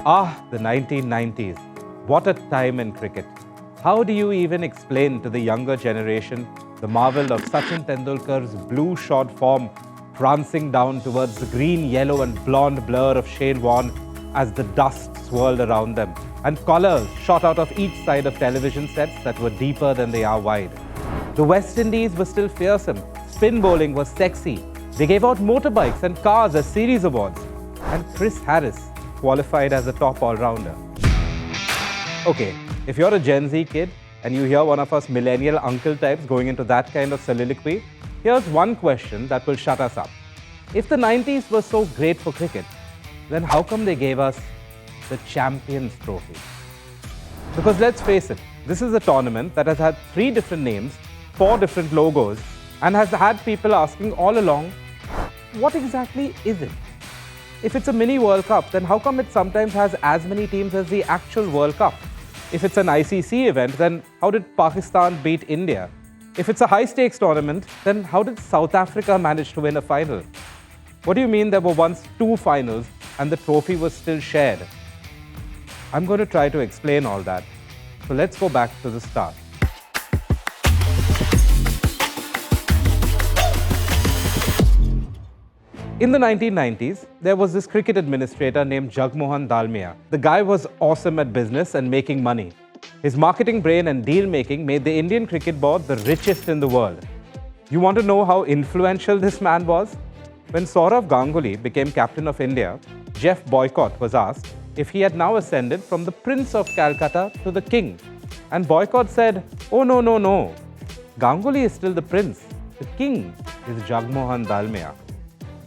Ah, the 1990s. What a time in cricket. How do you even explain to the younger generation the marvel of Sachin Tendulkar's blue-shod form prancing down towards the green, yellow and blonde blur of Shane Warne as the dust swirled around them, and collars shot out of each side of television sets that were deeper than they are wide? The West Indies were still fearsome. Spin bowling was sexy. They gave out motorbikes and cars as series awards. And Chris Harris qualified as a top all-rounder. Okay, if you're a Gen Z kid and you hear one of us millennial uncle types going into that kind of soliloquy, here's one question that will shut us up. If the 90s were so great for cricket, then how come they gave us the Champions Trophy? Because let's face it, this is a tournament that has had 3 different names, 4 different logos, and has had people asking all along, what exactly is it? If it's a mini World Cup, then how come it sometimes has as many teams as the actual World Cup? If it's an ICC event, then how did Pakistan beat India? If it's a high-stakes tournament, then how did South Africa manage to win a final? What do you mean there were once 2 finals and the trophy was still shared? I'm going to try to explain all that. So let's go back to the start. In the 1990s, there was this cricket administrator named Jagmohan Dalmia. The guy was awesome at business and making money. His marketing brain and deal-making made the Indian Cricket Board the richest in the world. You want to know how influential this man was? When Sourav Ganguly became captain of India, Jeff Boycott was asked if he had now ascended from the Prince of Calcutta to the King. And Boycott said, "Oh, no, no, no. Ganguly is still the prince. The king is Jagmohan Dalmia."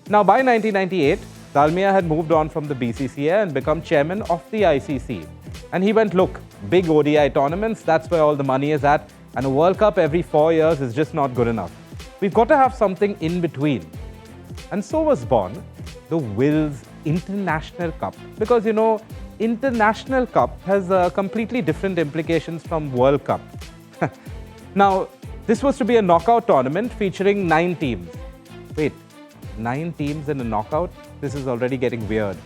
Now, by 1998, Dalmia had moved on from the BCCA and become chairman of the ICC. And he went, look, big ODI tournaments, that's where all the money is at, and a World Cup every 4 years is just not good enough. We've got to have something in between. And so was born the Wills International Cup. Because, you know, International Cup has completely different implications from World Cup. Now, this was to be a knockout tournament featuring 9 teams. Wait. 9 teams in a knockout? This is already getting weird.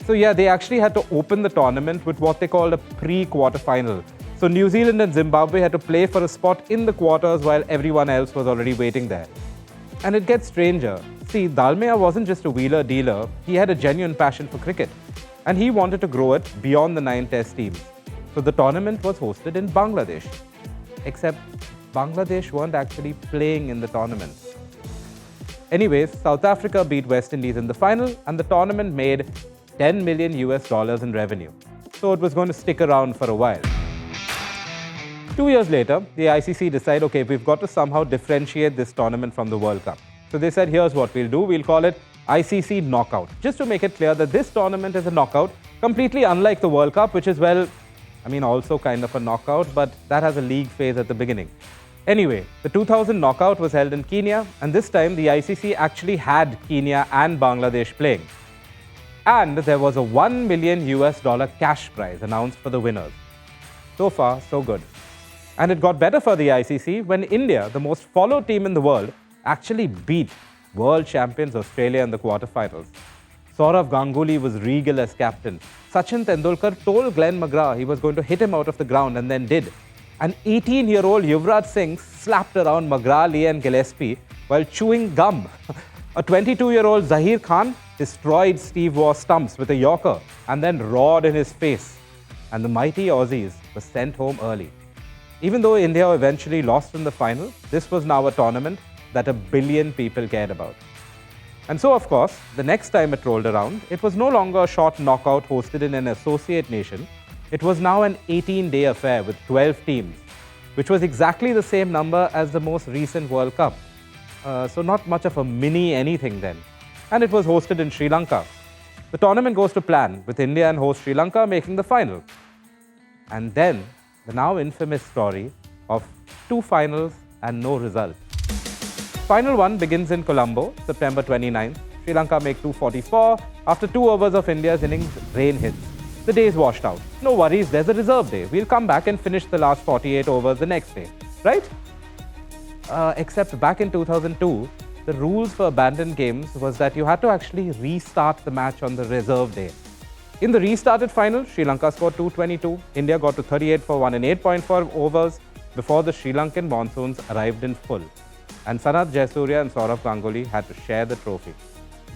So yeah, they actually had to open the tournament with what they called a pre-quarterfinal. So New Zealand and Zimbabwe had to play for a spot in the quarters while everyone else was already waiting there. And it gets stranger. See, Dalmia wasn't just a wheeler-dealer, he had a genuine passion for cricket. And he wanted to grow it beyond the 9 test teams. So the tournament was hosted in Bangladesh. Except Bangladesh weren't actually playing in the tournament. Anyways, South Africa beat West Indies in the final, and the tournament made $10 million in revenue. So it was going to stick around for a while. 2 years later, the ICC decided, okay, we've got to somehow differentiate this tournament from the World Cup. So they said, here's what we'll do. We'll call it ICC Knockout, just to make it clear that this tournament is a knockout, completely unlike the World Cup, which is, well, I mean, also kind of a knockout, but that has a league phase at the beginning. Anyway, the 2000 knockout was held in Kenya, and this time the ICC actually had Kenya and Bangladesh playing. And there was a $1 million cash prize announced for the winners. So far, so good. And it got better for the ICC when India, the most followed team in the world, actually beat world champions Australia in the quarterfinals. Sourav Ganguly was regal as captain. Sachin Tendulkar told Glenn McGrath he was going to hit him out of the ground, and then did. An 18-year-old Yuvraj Singh slapped around McGrath, Lee and Gillespie while chewing gum. A 22-year-old Zahir Khan destroyed Steve Waugh's stumps with a Yorker and then roared in his face. And the mighty Aussies were sent home early. Even though India eventually lost in the final, this was now a tournament that 1 billion people cared about. And so, of course, the next time it rolled around, it was no longer a short knockout hosted in an associate nation. It was now an 18-day affair with 12 teams, which was exactly the same number as the most recent World Cup. So not much of a mini anything then. And it was hosted in Sri Lanka. The tournament goes to plan, with India and host Sri Lanka making the final. And then, the now infamous story of 2 finals and no result. Final 1 begins in Colombo, September 29th. Sri Lanka make 244. After 2 overs of India's innings, rain hits. The day is washed out. No worries, there's a reserve day. We'll come back and finish the last 48 overs the next day, right? Except back in 2002, the rules for abandoned games was that you had to actually restart the match on the reserve day. In the restarted final, Sri Lanka scored 222. India got to 38 for 1 in 8.4 overs before the Sri Lankan monsoons arrived in full. And Sanath Jayasuriya and Saurav Ganguly had to share the trophy.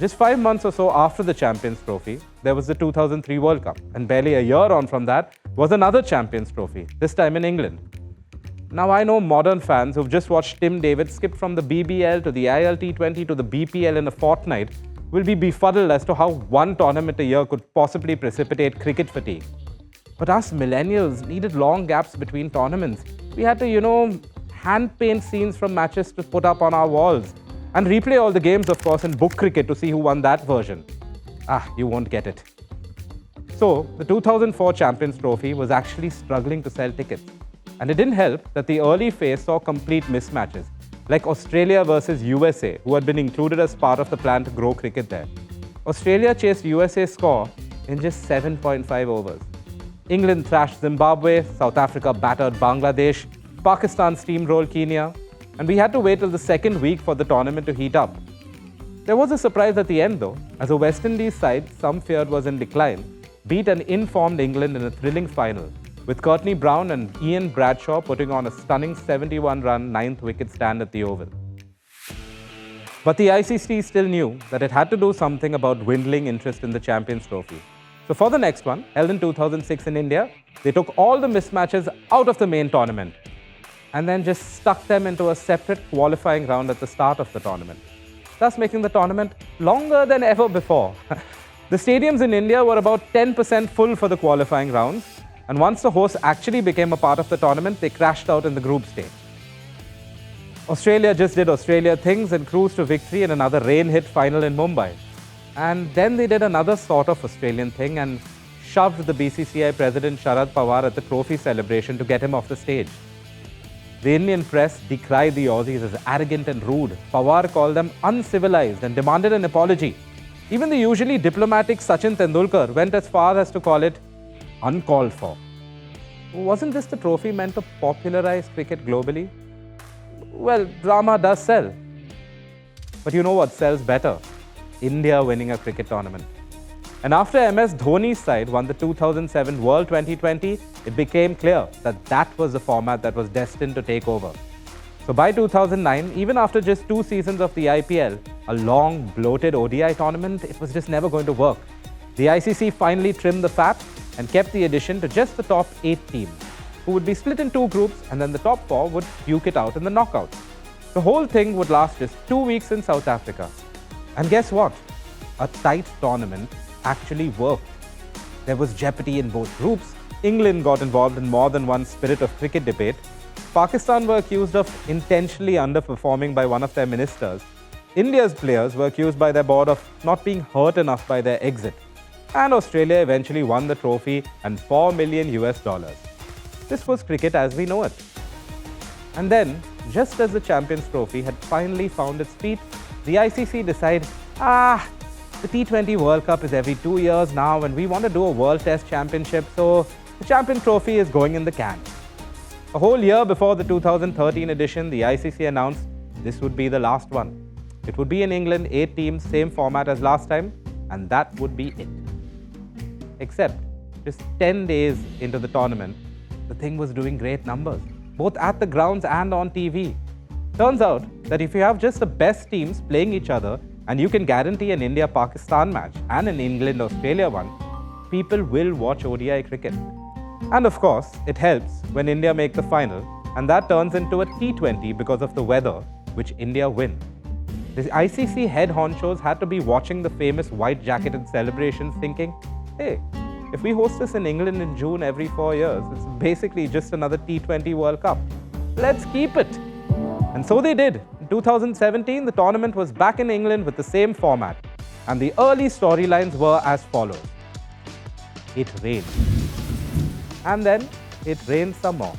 Just 5 months or so after the Champions Trophy, there was the 2003 World Cup. And barely a year on from that was another Champions Trophy, this time in England. Now, I know modern fans who've just watched Tim David skip from the BBL to the ILT20 to the BPL in a fortnight will be befuddled as to how one tournament a year could possibly precipitate cricket fatigue. But us millennials needed long gaps between tournaments. We had to, hand paint scenes from matches to put up on our walls and replay all the games, of course, in book cricket to see who won that version. You won't get it. So, the 2004 Champions Trophy was actually struggling to sell tickets. And it didn't help that the early phase saw complete mismatches, like Australia versus USA, who had been included as part of the plan to grow cricket there. Australia chased USA's score in just 7.5 overs. England thrashed Zimbabwe, South Africa battered Bangladesh, Pakistan steamrolled Kenya, and we had to wait till the second week for the tournament to heat up. There was a surprise at the end though, as a West Indies side some feared was in decline, beat an informed England in a thrilling final, with Courtney Brown and Ian Bradshaw putting on a stunning 71-run 9th wicket stand at the Oval. But the ICC still knew that it had to do something about dwindling interest in the Champions Trophy. So for the next one, held in 2006 in India, they took all the mismatches out of the main tournament and then just stuck them into a separate qualifying round at the start of the tournament, thus making the tournament longer than ever before. The stadiums in India were about 10% full for the qualifying rounds, and once the hosts actually became a part of the tournament, they crashed out in the group stage. Australia just did Australia things and cruised to victory in another rain-hit final in Mumbai. And then they did another sort of Australian thing and shoved the BCCI president Sharad Pawar at the trophy celebration to get him off the stage. The Indian press decried the Aussies as arrogant and rude. Pawar called them uncivilized and demanded an apology. Even the usually diplomatic Sachin Tendulkar went as far as to call it uncalled for. Wasn't this the trophy meant to popularize cricket globally? Well, drama does sell. But you know what sells better? India winning a cricket tournament. And after MS Dhoni's side won the 2007 World 2020, it became clear that that was the format that was destined to take over. So by 2009, even after just 2 seasons of the IPL, a long, bloated ODI tournament, it was just never going to work. The ICC finally trimmed the fat and kept the addition to just the top 8 teams, who would be split in 2 groups, and then the top 4 would duke it out in the knockouts. The whole thing would last just 2 weeks in South Africa. And guess what? A tight tournament actually worked. There was jeopardy in both groups. England got involved in more than one spirit of cricket debate. Pakistan were accused of intentionally underperforming by one of their ministers. India's players were accused by their board of not being hurt enough by their exit. And Australia eventually won the trophy and $4 million. This was cricket as we know it. And then, just as the Champions Trophy had finally found its feet, the ICC decided, the T20 World Cup is every 2 years now and we want to do a World Test Championship, so the Champions Trophy is going in the can. A whole year before the 2013 edition, the ICC announced this would be the last one. It would be in England, 8 teams, same format as last time, and that would be it. Except, just 10 days into the tournament, the thing was doing great numbers, both at the grounds and on TV. Turns out that if you have just the best teams playing each other and you can guarantee an India-Pakistan match and an England-Australia one, people will watch ODI cricket. And of course, it helps when India make the final, and that turns into a T20 because of the weather, which India win. The ICC head honchos had to be watching the famous white-jacketed celebrations thinking, hey, if we host this in England in June every 4 years, it's basically just another T20 World Cup. Let's keep it. And so they did. In 2017, the tournament was back in England with the same format. And the early storylines were as follows. It rained. And then it rained some more.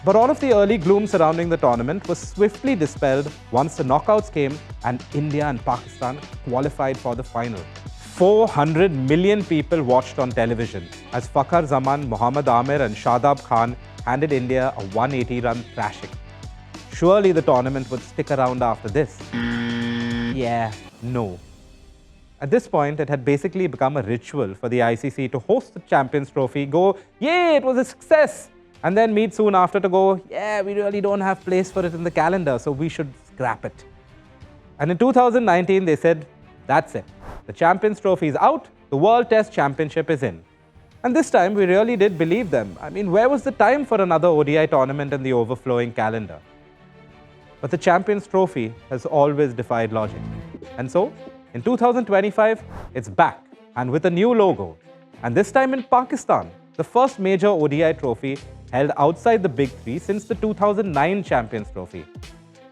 But all of the early gloom surrounding the tournament was swiftly dispelled once the knockouts came and India and Pakistan qualified for the final. 400 million people watched on television as Fakhar Zaman, Mohammad Amir and Shadab Khan handed India a 180-run thrashing. Surely the tournament would stick around after this. Yeah, no. At this point, it had basically become a ritual for the ICC to host the Champions Trophy, go, yay, it was a success, and then meet soon after to go, yeah, we really don't have place for it in the calendar, so we should scrap it. And in 2019, they said, that's it. The Champions Trophy is out, the World Test Championship is in. And this time, we really did believe them. I mean, where was the time for another ODI tournament in the overflowing calendar? But the Champions Trophy has always defied logic. And so, in 2025, it's back, and with a new logo. And this time in Pakistan, the first major ODI trophy held outside the Big Three since the 2009 Champions Trophy.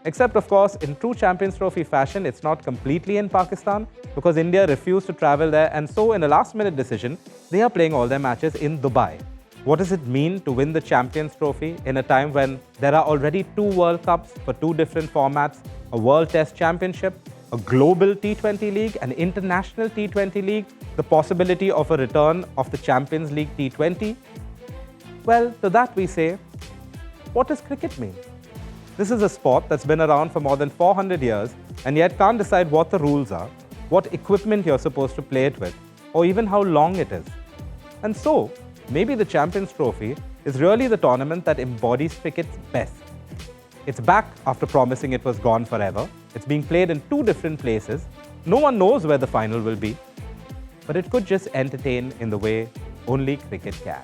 Except, of course, in true Champions Trophy fashion, it's not completely in Pakistan because India refused to travel there, and so in a last-minute decision, they are playing all their matches in Dubai. What does it mean to win the Champions Trophy in a time when there are already 2 World Cups for 2 different formats, a World Test Championship, a global T20 league, an international T20 league, the possibility of a return of the Champions League T20? Well, to that we say, what does cricket mean? This is a sport that's been around for more than 400 years and yet can't decide what the rules are, what equipment you're supposed to play it with, or even how long it is. And so, maybe the Champions Trophy is really the tournament that embodies cricket's best. It's back after promising it was gone forever. It's being played in 2 different places. No one knows where the final will be. But it could just entertain in the way only cricket can.